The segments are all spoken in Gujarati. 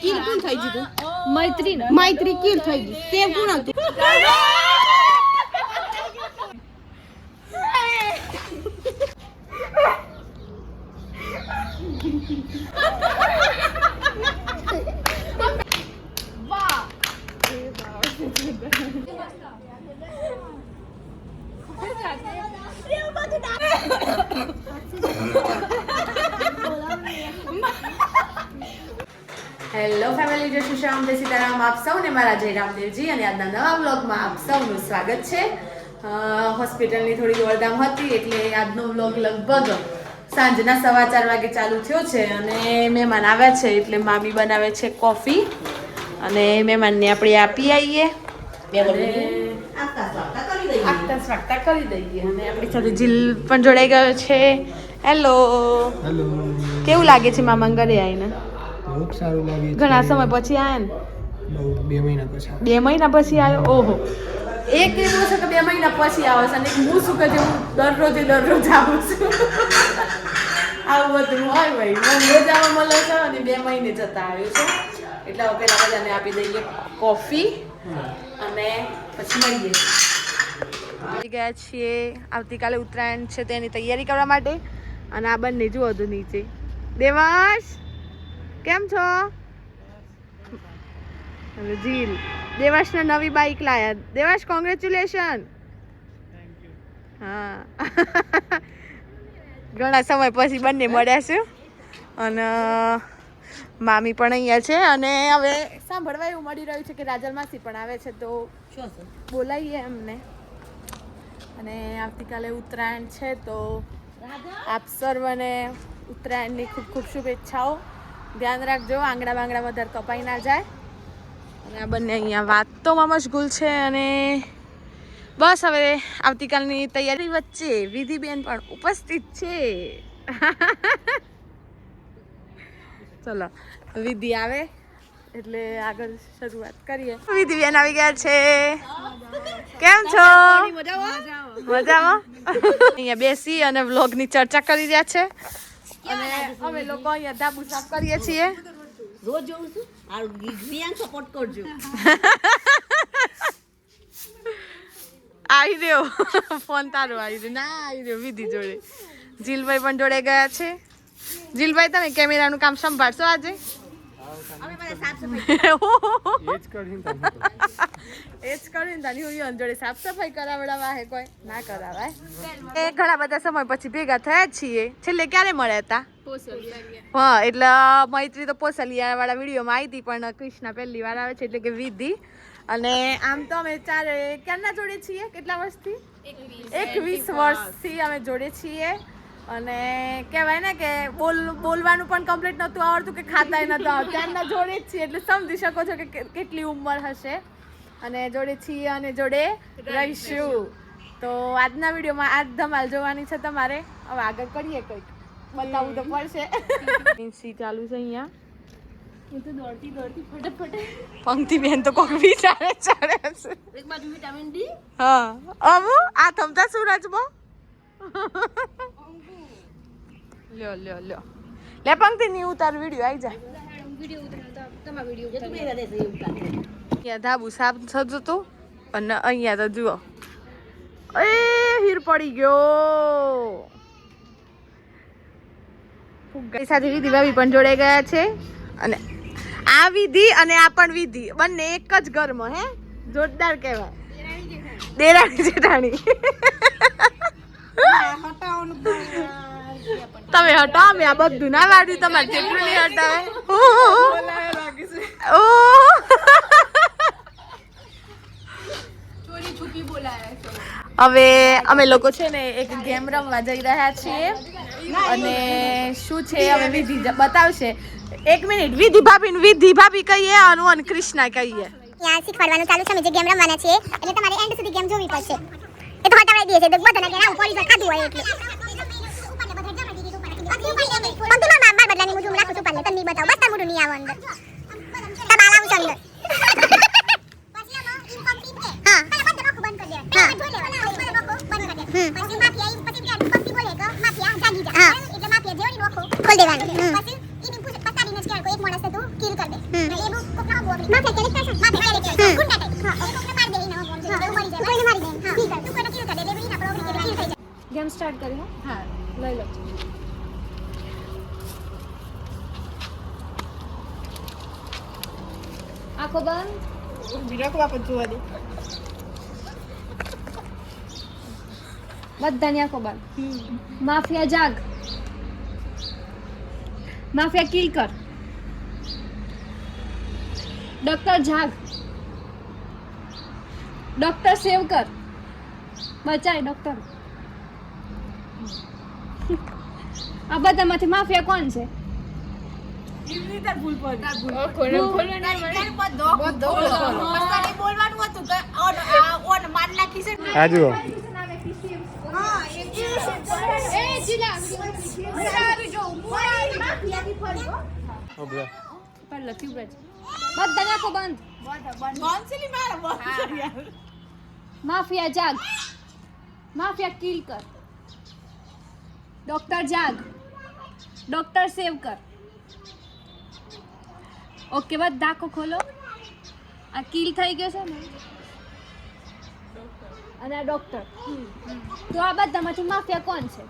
કીર કોણ થઈ ગયું? મૈત્રી કીર થઈ ગઈ. તે કોણ હતું? હેલો ફેમિલી, જય શ્રી રામ, જય સીતારામ. આપ સૌને મારા જય રામદેવજી અને આજના નવા વ્લોગમાં આપ સૌનું સ્વાગત છે. હોસ્પિટલની થોડી દોડધામ હતી એટલે આજનો વ્લોગ લગભગ સાંજના 4:15 વાગે ચાલુ થયો છે અને મહેમાન આવ્યા છે એટલે મામી બનાવે છે કોફી અને મહેમાનને આપણે આપી આવીએ આગતા સ્વાગતા કરી દઈએ. અને આપણી સાથે જીલ પણ જોડાઈ ગયો છે. હેલો. હેલો. કેવું લાગે છે મામા ઘરે આવીને? બહુ સારું લાગે છે. ઘણા સમય પછી આયા ને? બહુ 2 મહિના પછી. 2 મહિના પછી આવ્યો? ઓહો. એક એવું છે કે 2 મહિના પછી આવે છે અને એક હું શું કે હું દરરોજ આવું છું. આવું બધું હોય ભાઈ. રોજ આવવા મળે છે અને 2 મહિને જતા આવ્યો છે એટલે હવે પેલા બધાને આપી દઈએ કોફી અને પછી મળીએ. આવી ગયા છીએ. આવતીકાલે ઉત્તરાયણ છે તેની તૈયારી કરવા માટે અને આ બંને જુઓ હતું નીચે. દેવાંશ કેમ છો? હવે જીલ દેવાશને નવી બાઇક લાયા. દેવાશ કોંગ્રેચ્યુલેશન. હા ઘણા સમય પછી બંને મળ્યા છે અને મામી પણ અહીંયા છે અને હવે સાંભળવા એવું મળી રહ્યું છે કે રાજલ માસી પણ આવે છે તો બોલાવીએ એમને. અને આવતીકાલે ઉત્તરાયણ છે તો આપ સર્વને ઉત્તરાયણની ખૂબ ખૂબ શુભેચ્છાઓ. ધ્યાન રાખજો, આંગળા બાંગડા વધારે કપાઈ ના જાય. અને આ બંને અહીંયા વાતોમાં મશગુલ છે અને બસ હવે આવતીકાલની તૈયારી વચ્ચે વિધિબેન પણ ઉપસ્થિત છે. ચલો વિધિ આવે એટલે આગળ શરૂઆત કરીએ. વિધિબેન આવી ગયા છે. કેમ છો? મજામાં. અહીંયા બેસી અને વ્લોગની ચર્ચા કરી રહ્યા છે અને અમે લોકો અહીંયા ધાબુ સાફ કરીએ છીએ. રોજ જોઉં છું આ વિયાન સપોર્ટ કરજો. આવી રહ્યો ફોન તારો આવી રહ્યો. ના આવી રહ્યો વિધિ જોડે. જીલભાઈ પણ જોડે ગયા છે. જીલભાઈ તમે કેમેરાનું કામ સંભાળશો આજે? અમે બધા સાફ સફાઈ એ જ કરીને તારી હું જોડે સાફ સફાઈ કરાવડાવા હે કોઈ ના કરાવાય. એ ઘણા બધા સમય પછી ભેગા થયા છીએ. છેલ્લે ક્યારે મળ્યા હતા? હા એટલે મૈત્રી તો પોસલિયા વાળા વિડીયોમાં આવી હતી પણ કૃષ્ણા પહેલી વાર આવે છે એટલે કે વિધિ. અને આમ તો અમે ચારે ક્યારના જોડે છીએ? કેટલા વર્ષથી? 21 વર્ષથી અમે જોડે છીએ. અને કહેવાય ને કે બોલવાનું પણ કમ્પ્લીટ નહોતું આવડતું કે ખાતાય નહોતું આવડતું. ત્યારના જોડે જ છીએ એટલે સમજી શકો છો કે કેટલી ઉંમર હશે. અને જોડે છીએ અને જોડે રહીશું. તો આજના વિડીયોમાં આજ ધમાલ જોવાની છે તમારે. હવે આગળ કરીએ કંઈક બતાવવું તો પડશે. સી ચાલુ છે અહીંયા. હું તો દોડતી ફટાફટ. પંક્તિ બેન તો કોક વિચારે ચડે છે. એક બાજુ વિટામિન ડી. હા અમુ આ થમતા સૂરજમાં. લ્યો લે પંક્તિ ની ઉતાર વિડીયો આવી જાય. અહીંયા ધાબુ સાફ થતું હતું અને અહીંયા તો જુઓ એ હીર પડી ગયો. સાથે વિધિ ભાભી પણ જોડાઈ ગયા છે અને આ વિધિ અને આ પણ વિધિ બંને એક જ ઘરમાં. હે જોરદાર કહેવાય. દેરાણી જેઠાણી. તમે હટાવો મેં આ બધું ના વાળ્યું તમારે જેટલું નહીં હટાવે. હવે અમે લોકો છે ને એક ગેમ રમવા જઈ રહ્યા છીએ અને શું છે હવે વિધિ બતાવશે. 1 મિનિટ વિધિ ભાભી કહીએ અને કૃષ્ણા કહીએ. ત્યાં શીખવાડવાનું ચાલુ છે. અમે જે ગેમ રમવાના છીએ એટલે તમારે એન્ડ સુધી ગેમ જોવી પડશે. એ તો હટાવી દે છે બધાને કે આવું પોલીસ ખાધું હોય એટલે પંક્તિમાં બાર બદલાની મુજબ રાખું છું. તને નહીં બતાવ બસ તાર મોઢું નહીં આવો અંદર. તમારે આવું છે અંદર. હા પેલા બંધ રાખો બંધ કરી દે. હા જોઈ લેવાનું બંધ કરી દે. પછી માફિયા પછી પંક્તિ બોલે કે માફિયા જાગી જા એટલે માફિયા જેવડી નોખો ખોલ દેવાનું પછી ઈની પૂછ પતાડીને જ કે એક માણસ તું કિલ કર દે એ બહુ કોકના બોબડી માથે કેરેક્ટર છે માથે કેરેક્ટર ગુંડા ટાઈપ હા એ કોકને માર દે ઈના બોલ છે મરી જાય કોઈને મારી દે હા ઠીક તું કોઈને કિલ કર દે એટલે ઈના પ્રોબ્લેમ કિલ થઈ જાય ગેમ સ્ટાર્ટ કરી હા લઈ લો આંખો બંધ વિરાટ વાપસ જોવા દે બધાની આંખો બંધ માફિયા જાગ માફિયા કિલ કર ડોક્ટર જાગ ડોક્ટર સેવ કર બચાય ડોક્ટર આ બધામાંથી માફિયા કોણ છે આ જુઓ બધા આંખો બંધ માફિયા જાગ માફિયા કિલ કર ડોક્ટર જાગ ડોક્ટર સેવ કર ઓકે બધા આંખો ખોલો આ કિલ થઈ ગયો છે ને અને આ ડોક્ટર તો આ બધામાંથી માફિયા કોણ છે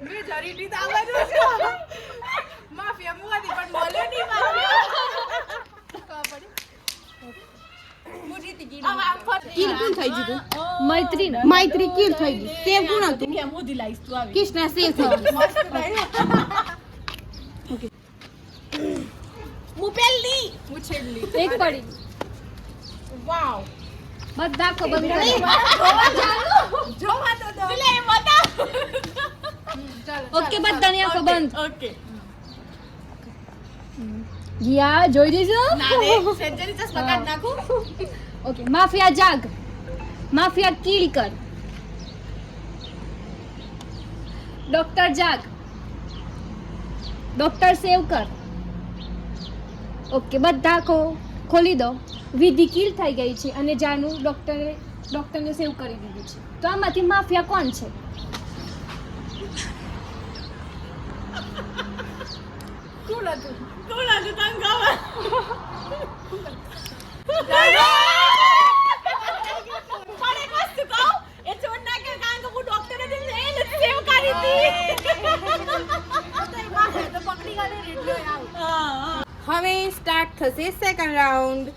મેજોરિટી તો આવા જ છે માફિયા મુવાદી પણ બોલે નહીં માફિયા કિલ કોણ થઈ ગયું મૈત્રી કિલ થઈ ગઈ સેવ કોણ હતું કે મોદી લાઈસ તું આવી કિસના સેવ થઈ ગયું ઓકે હું પહેલી હું છેલ્લી એક પડી વાવ બધા આંખો બંધ કરી જોવા તો દો લે બતા ઓકે બધાની આંખો બંધ ઓકે ગયા જોઈ લીધો ના રે સેન્ચરી ચશ્મા કાઢ નાખું ઓકે માફિયા જાગ માફિયા કિલ કર ડોક્ટર જાગ ડોક્ટર સેવ કર ઓકે બધા આંખો ખોલી દો વિધિ કિલ થઈ ગઈ છે અને જાનુ ડોક્ટરને સેવ કરી દીધું છે તો આમાંથી માફિયા કોણ છે કોણ હતું તને ગાવા પણ એક વસ્તુ કહું એ છોડ ના કે કારણ કે હું ડોક્ટર હતી ને એને સેવ કરી હતી તો પકડી ગઈ રેડલો આવ હવે સ્ટાર્ટ થશે સેકન્ડ રાઉન્ડ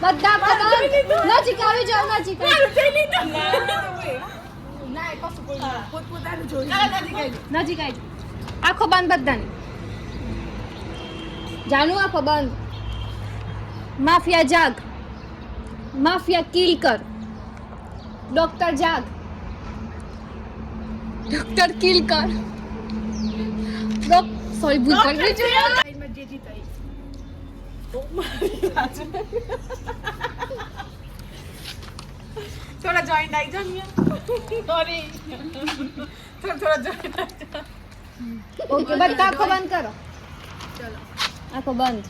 બધા ખબર નજીક આવી જાવ નજીક નજીક આવી આંખો બંધ બધાની જાનુ આંખો બંધ માફિયા જાગ માફિયા કિલ કર ડોક્ટર જાગ ડોક્ટર કિલ કર સોરી ભૂલ કરી ગઈ થોડા જોઈન્ટ આવી જાવ સોરી થોડા જોઈન્ટ ઓકે બધા આંખો બંધ કરો ચલો આંખો બંધ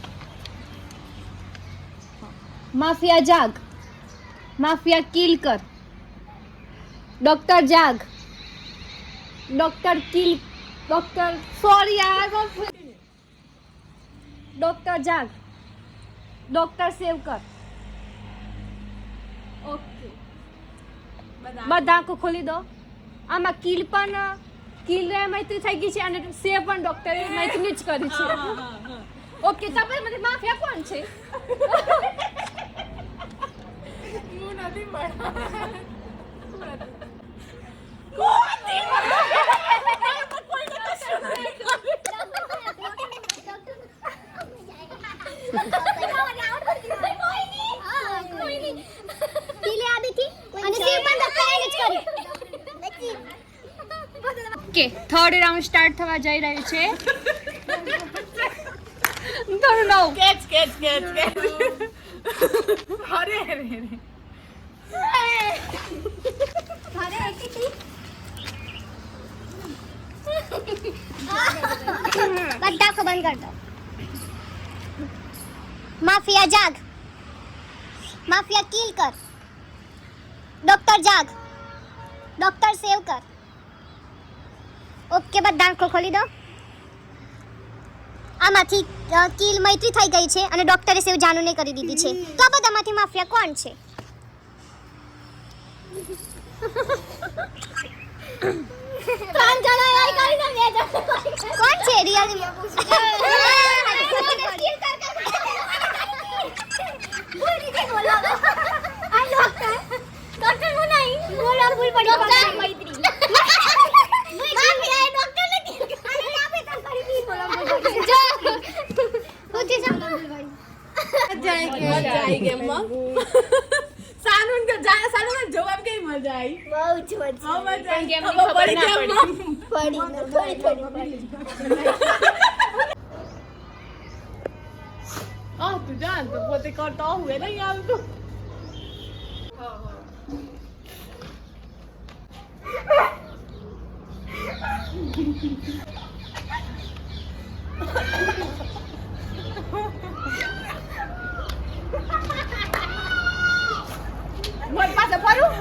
માફિયા જાગ માફિયા કિલ કર ડોક્ટર જાગ ડોક્ટર કિલ ડોક્ટર સોરી યાર ડોક્ટર જાગ ડોક્ટર સેવ કર ઓકે બધા આંખો ખોલી દો આમાં કિલ મૈત્રી થઈ ગઈ છે અને સેવ પણ ડોક્ટરે મૈત્રી જ કરી છે ઓકે તો પછી માફિયા કોણ છે હું નથી મળ્યા ઓકે થર્ડ રાઉન્ડ સ્ટાર્ટ થવા જઈ રહ્યું છે થોડું નવું કેચ અરે બંધ કર દો. માફિયા જાગ, માફિયા કિલ કર, ડોક્ટર જાગ, ડોક્ટર સેવ કર. ઓકે, બધા આંખો ખોલી દો. આમાંથી કિલ મૈત્રી થઈ ગઈ છે અને ડોક્ટરે સેવ જાનુને કરી દીધી છે. તો આ બધામાંથી માફિયા કોણ છે? ત્રણ જણા આઈ કરી દે, બે જણા કોણ છે રિયલ? ડોક્ટર હું નહીં બોલો, ભૂલ પડી મૈત્રી માફિયા ડોક્ટર ને કિલ કરી આપે તો કરી દી બોલો જો પૂછી સમ મજા આવી ગેમમાં. સાનુન જવાબ કઈ મજા આવી. બહુ જ મજા પડી ગેમમાં. પડી તું જાણ તો પોતે કરતો હોય નહીં આવતું. મોર પાસે ફરું.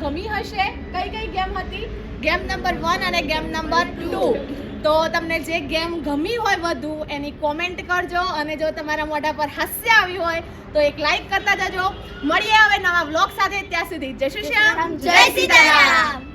ગમી હશે. કઈ કઈ ગેમ હતી? ગેમ નંબર 1 અને ગેમ નંબર 2. તો તમને જે ગેમ ગમી હોય વધુ એની કોમેન્ટ કરજો અને જો તમારા મોઢા પર હાસ્ય આવ્યું હોય તો એક લાઈક કરતા જજો. મળીએ હવે નવા વ્લોગ સાથે. ત્યાં સુધી જય શ્રી શ્યામ, જય સીતારામ.